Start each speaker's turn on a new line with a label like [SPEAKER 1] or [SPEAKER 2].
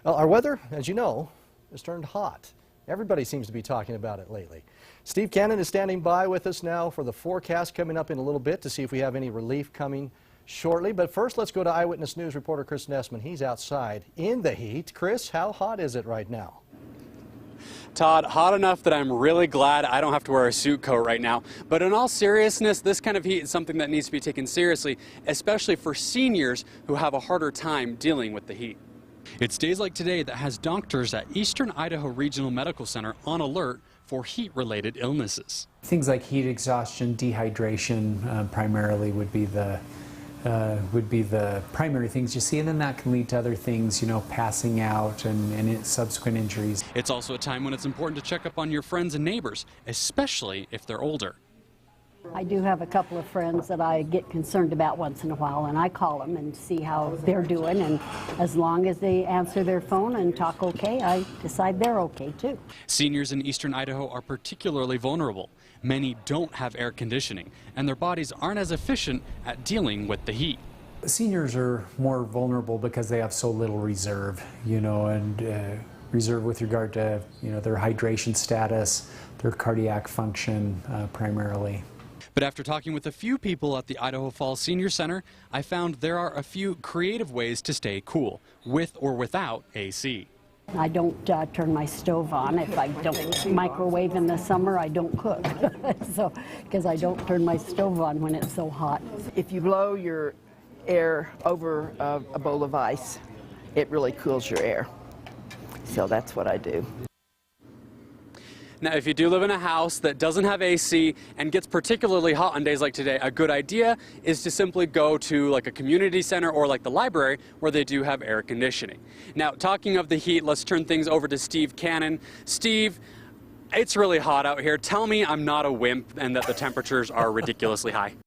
[SPEAKER 1] Well, our weather, as you know, has turned hot. Everybody seems to be talking about it lately. Steve Cannon is standing by with us now for the forecast coming up in a little bit to see if we have any relief coming shortly. But first, let's go to Eyewitness News reporter Chris Nessman. He's outside in the heat. Chris, how hot is it right now?
[SPEAKER 2] Todd, hot enough that I'm really glad I don't have to wear a suit coat right now. But in all seriousness, this kind of heat is something that needs to be taken seriously, especially for seniors who have a harder time dealing with the heat. It's days like today that has doctors at Eastern Idaho Regional Medical Center on alert for heat-related illnesses.
[SPEAKER 3] Things like heat exhaustion, dehydration primarily would be the primary things you see, and then that can lead to other things, you know, passing out and subsequent injuries.
[SPEAKER 2] It's also a time when it's important to check up on your friends and neighbors, especially if they're older.
[SPEAKER 4] I do have a couple of friends that I get concerned about once in a while, and I call them and see how they're doing, and as long as they answer their phone and talk okay, I decide they're okay too.
[SPEAKER 2] Seniors in Eastern Idaho are particularly vulnerable. Many don't have air conditioning, and their bodies aren't as efficient at dealing with the heat.
[SPEAKER 3] Seniors are more vulnerable because they have so little reserve, you know, and reserve with regard to, you know, their hydration status, their cardiac function primarily.
[SPEAKER 2] But after talking with a few people at the Idaho Falls Senior Center, I found there are a few creative ways to stay cool, with or without AC.
[SPEAKER 4] I don't turn my stove on. If I don't microwave in the summer, I don't cook. So, because I don't turn my stove on when it's so hot.
[SPEAKER 5] If you blow your air over a bowl of ice, it really cools your air. So that's what I do.
[SPEAKER 2] Now, if you do live in a house that doesn't have AC and gets particularly hot on days like today, a good idea is to simply go to like a community center or like the library where they do have air conditioning. Now, talking of the heat, let's turn things over to Steve Cannon. Steve, it's really hot out here. Tell me I'm not a wimp and that the temperatures are ridiculously high.